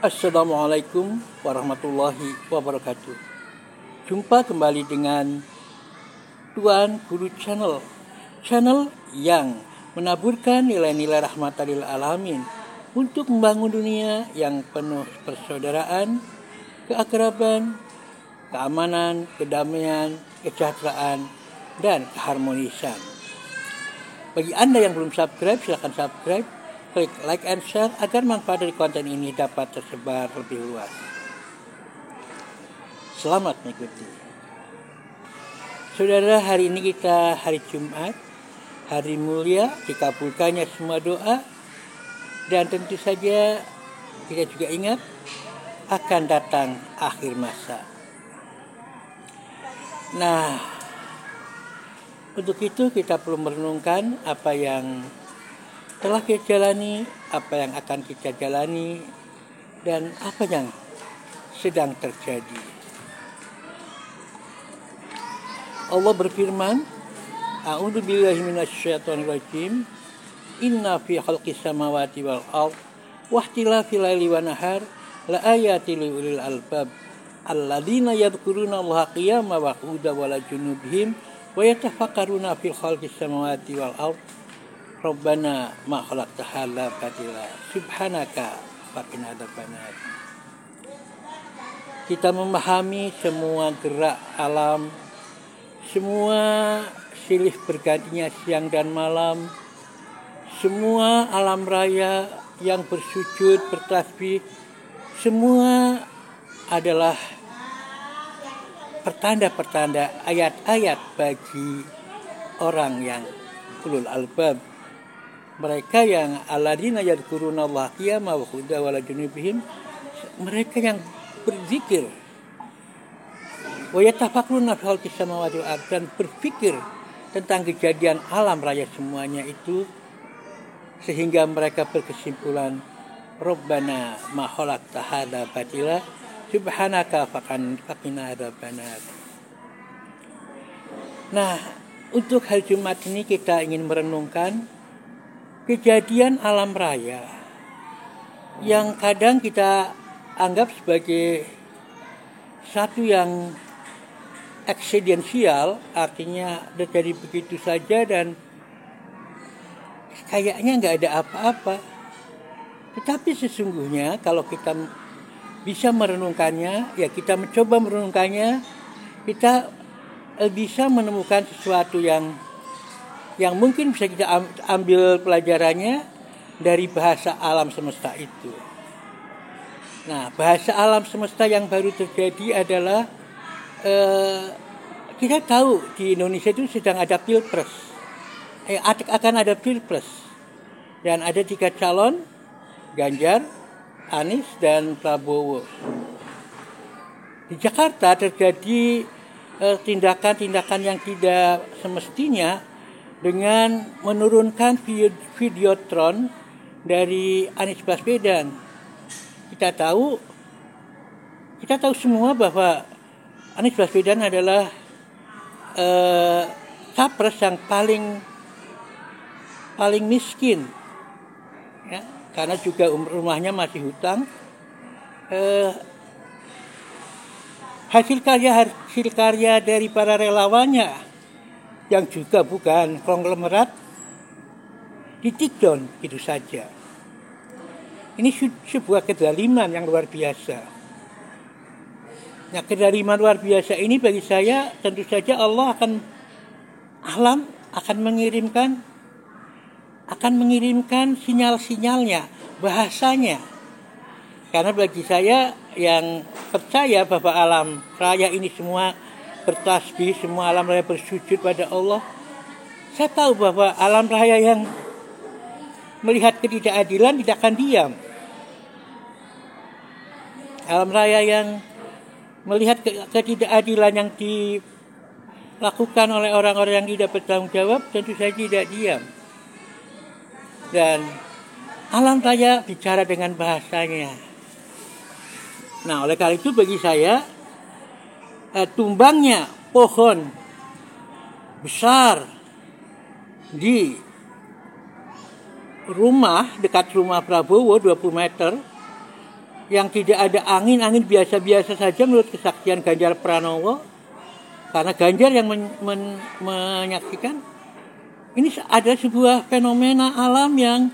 Assalamualaikum warahmatullahi wabarakatuh. Jumpa kembali dengan Tuan Guru Channel yang menaburkan nilai-nilai rahmatan lil alamin untuk membangun dunia yang penuh persaudaraan, keakraban, keamanan, kedamaian, kesejahteraan, dan keharmonisan. Bagi Anda yang belum subscribe, silakan subscribe, klik like and share agar manfaat dari konten ini dapat tersebar lebih luas. Selamat mengikuti. Saudara, hari ini kita hari Jumat, hari mulia, dikabulkannya semua doa, dan tentu saja kita juga ingat akan datang akhir masa. Nah, untuk itu kita perlu merenungkan apa yang telah kita jalani, apa yang akan kita jalani, dan apa yang sedang terjadi. Allah berfirman, A'udzu billahi minasyaitonir rajim. Inna fi khalqis samawati wal ardh wa ikhtilafil laili wan nahar la ayatin lil ulil albab alladzina yadhkuruna Allaha qiyaman wa qu'udan wa ala junubihim wa yatafakkaruna fil khalqis samawati wal ardh Rabbana ma khalaqta hadza batila subhanaka faqina adzabannar. Kita memahami semua gerak alam, semua silih bergantinya siang dan malam, semua alam raya yang bersujud, bertasbih, semua adalah pertanda-pertanda, ayat-ayat bagi orang yang ulul albab. Mereka yang alladzina yadhkuruna Allaha qiyaman wa qu'udan wa ala junubihim, mereka yang berzikir. Wa yatafakkaruna fi khalqis samawati wal ardh, dan berpikir tentang kejadian alam raya semuanya itu, sehingga mereka berkesimpulan, Rabbana ma khalaqta hadza batila subhanaka faqina adzabannar. Nah, untuk hari Jumat ini kita ingin merenungkan kejadian alam raya yang kadang kita anggap sebagai satu yang eksidensial, artinya terjadi begitu saja dan kayaknya nggak ada apa-apa. Tetapi sesungguhnya kalau kita bisa merenungkannya, ya kita mencoba merenungkannya, kita bisa menemukan sesuatu yang mungkin bisa kita ambil pelajarannya dari bahasa alam semesta itu. Nah, bahasa alam semesta yang baru terjadi adalah kita tahu di Indonesia itu sedang ada pilpres, akan ada pilpres, dan ada 3 calon, Ganjar, Anies, dan Prabowo. Di Jakarta terjadi tindakan-tindakan yang tidak semestinya dengan menurunkan videotron dari Anies Baswedan. Kita tahu semua bahwa Anies Baswedan adalah capres yang paling miskin, ya, karena juga rumahnya masih hutang. Hasil karya dari para relawannya yang juga bukan konglomerat di-take down itu saja. Ini sebuah kedaliman yang luar biasa. Nah, kedaliman luar biasa ini bagi saya tentu saja Allah akan mengirimkan sinyal-sinyalnya, bahasanya. Karena bagi saya yang percaya bahwa alam raya ini semua bertasbih, semua alam raya bersujud pada Allah, saya tahu bahwa alam raya yang melihat ketidakadilan tidak akan diam. Alam raya yang melihat ketidakadilan yang dilakukan oleh orang-orang yang tidak bertanggung jawab tentu saja tidak diam. Dan alam raya bicara dengan bahasanya. Nah, oleh karena itu bagi saya tumbangnya pohon besar di rumah, dekat rumah Prabowo 20 meter, yang tidak ada angin biasa-biasa saja menurut kesaksian Ganjar Pranowo. Karena Ganjar yang menyaksikan, ini ada sebuah fenomena alam yang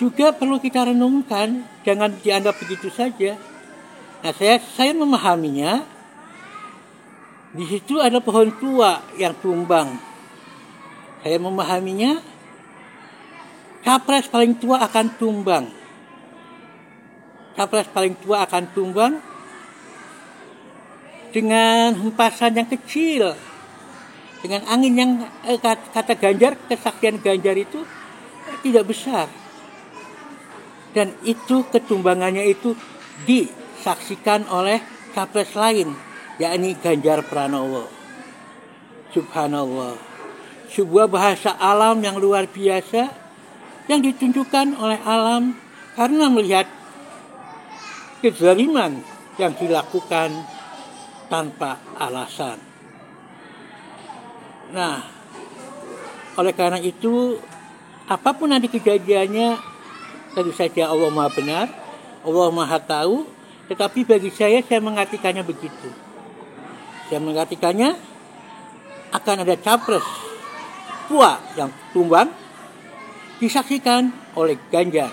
juga perlu kita renungkan, jangan dianggap begitu saja. Nah, saya memahaminya, di situ ada pohon tua yang tumbang. Saya memahaminya, capres paling tua akan tumbang. Capres paling tua akan tumbang dengan hempasan yang kecil, dengan angin yang kata Ganjar, kesaksian Ganjar itu tidak besar, dan itu ketumbangannya itu disaksikan oleh capres lain, yakni Ganjar Pranowo. Subhanallah, sebuah bahasa alam yang luar biasa yang ditunjukkan oleh alam karena melihat kezaliman yang dilakukan tanpa alasan. Nah, oleh karena itu, apapun nanti kejadiannya, tentu saja Allah Maha benar, Allah Maha tahu, tetapi bagi saya mengartikannya begitu. Saya mengartikannya akan ada capres tua yang tumbang disaksikan oleh Ganjar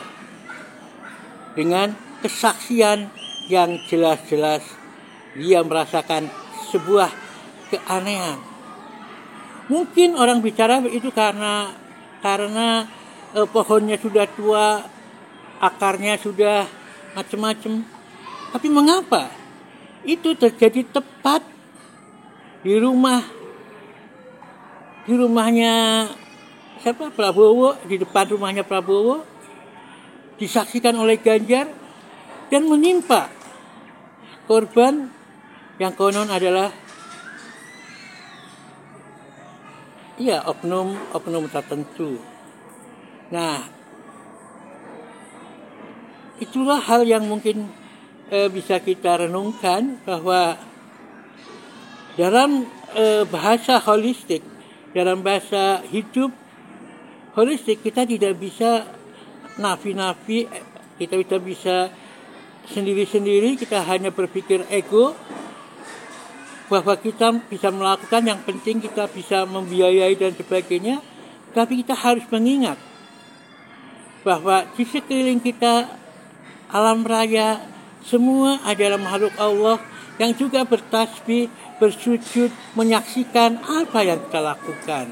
dengan kesaksian yang jelas-jelas dia merasakan sebuah keanehan. Mungkin orang bicara itu karena pohonnya sudah tua, akarnya sudah macam-macam. Tapi mengapa itu terjadi tepat di rumahnya Prabowo, di depan rumahnya Prabowo, disaksikan oleh Ganjar dan menimpa korban yang konon adalah oknum tertentu. Nah, itulah hal yang mungkin bisa kita renungkan, bahwa dalam bahasa holistik, dalam bahasa hidup holistik, kita tidak bisa nafi-nafi, kita tidak bisa sendiri-sendiri, kita hanya berpikir ego bahwa kita bisa melakukan, yang penting kita bisa membiayai dan sebagainya. Tapi kita harus mengingat bahwa di sekeliling kita, alam raya, semua adalah makhluk Allah yang juga bertasbih, bersujud, menyaksikan apa yang kita lakukan.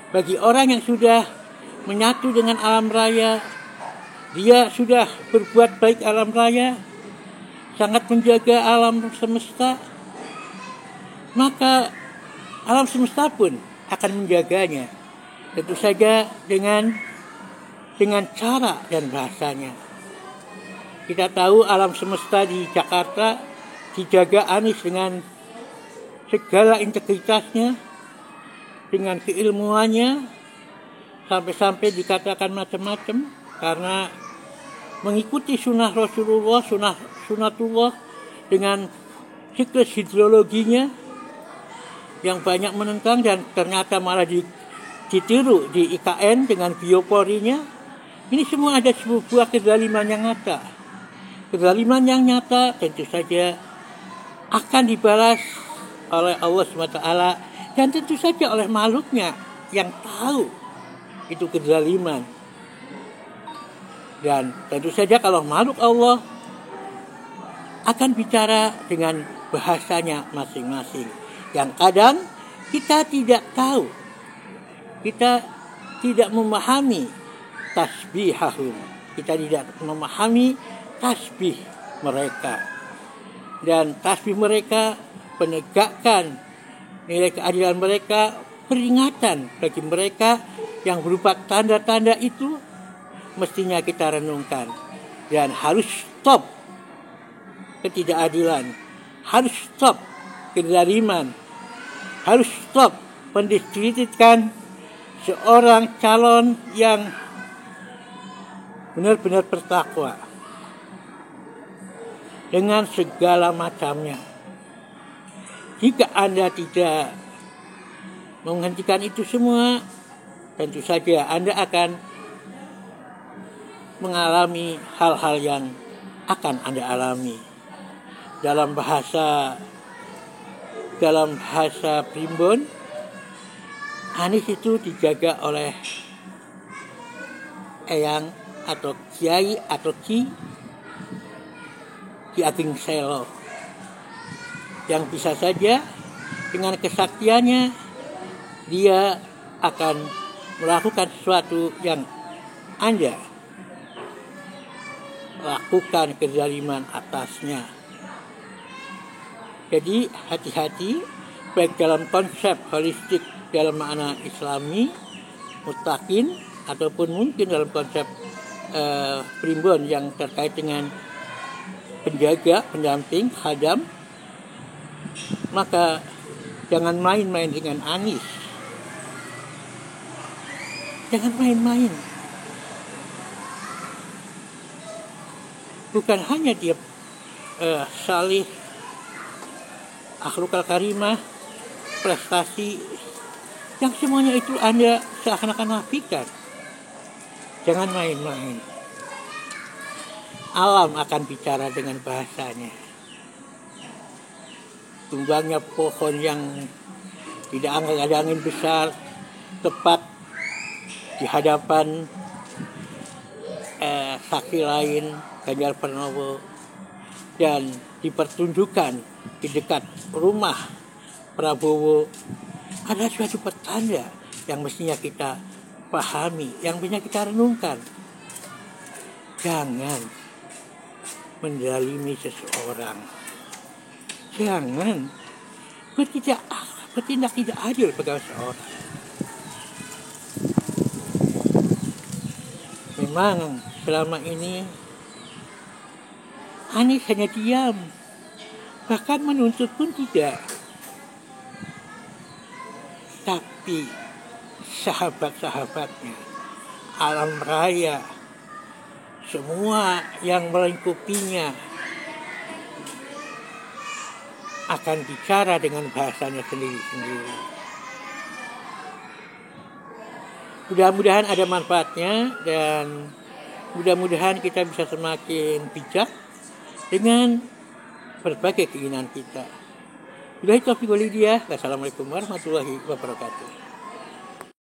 Bagi orang yang sudah menyatu dengan alam raya, dia sudah berbuat baik alam raya, sangat menjaga alam semesta, maka alam semesta pun akan menjaganya. Tentu saja dengan cara dan bahasanya. Kita tahu alam semesta di Jakarta dijaga Anies dengan segala integritasnya, dengan keilmuannya, sampai-sampai dikatakan macam-macam karena mengikuti sunnah Rasulullah, sunnatullah, dengan siklus hidrologinya yang banyak menentang, dan ternyata malah ditiru di IKN dengan bioporinya. Ini semua ada sebuah kezaliman yang nyata. Kezaliman yang nyata tentu saja akan dibalas oleh Allah SWT, dan tentu saja oleh makhluknya yang tahu itu kezaliman. Dan tentu saja kalau makhluk Allah akan bicara dengan bahasanya masing-masing, yang kadang kita tidak tahu, kita tidak memahami tasbihahum, kita tidak memahami tasbih mereka. Dan tasbih mereka, penegakkan nilai keadilan mereka, peringatan bagi mereka yang berupa tanda-tanda itu, mestinya kita renungkan. Dan harus stop ketidakadilan, harus stop kezaliman, harus stop mendiskreditkan seorang calon yang benar-benar bertakwa dengan segala macamnya. Jika Anda tidak menghentikan itu semua, tentu saja Anda akan mengalami hal-hal yang akan Anda alami. Dalam bahasa primbon, Anies itu dijaga oleh Eyang atau Kiai atau Ki Ageng Selo, yang bisa saja dengan kesaktiannya dia akan melakukan sesuatu yang Anda lakukan kezaliman atasnya. Jadi hati-hati, baik dalam konsep holistik dalam makna Islami, mutakin, ataupun mungkin dalam konsep primbon yang terkait dengan penjaga, pendamping, khadam. Maka jangan main-main dengan Anies. Jangan main-main. Bukan hanya dia salih, akhlakul karimah, prestasi, yang semuanya itu Anda seakan-akan nafikan. Jangan main-main. Alam akan bicara dengan bahasanya. Tumbangnya pohon yang tidak ada angin besar, tepat di hadapan saksi lain, Ganjar Pranowo, dan dipertunjukkan di dekat rumah Prabowo, adalah suatu pertanda yang mestinya kita pahami, yang mestinya kita renungkan. Jangan menzalimi seseorang. Jangan bertindak tidak adil pada seseorang. Memang selama ini Anies hanya diam, bahkan menuntut pun tidak. Tapi sahabat-sahabatnya, alam raya, semua yang melingkupinya akan bicara dengan bahasanya sendiri-sendiri. Mudah-mudahan ada manfaatnya, dan mudah-mudahan kita bisa semakin bijak dengan berbagai keinginan kita. Wassalamualaikum warahmatullahi wabarakatuh.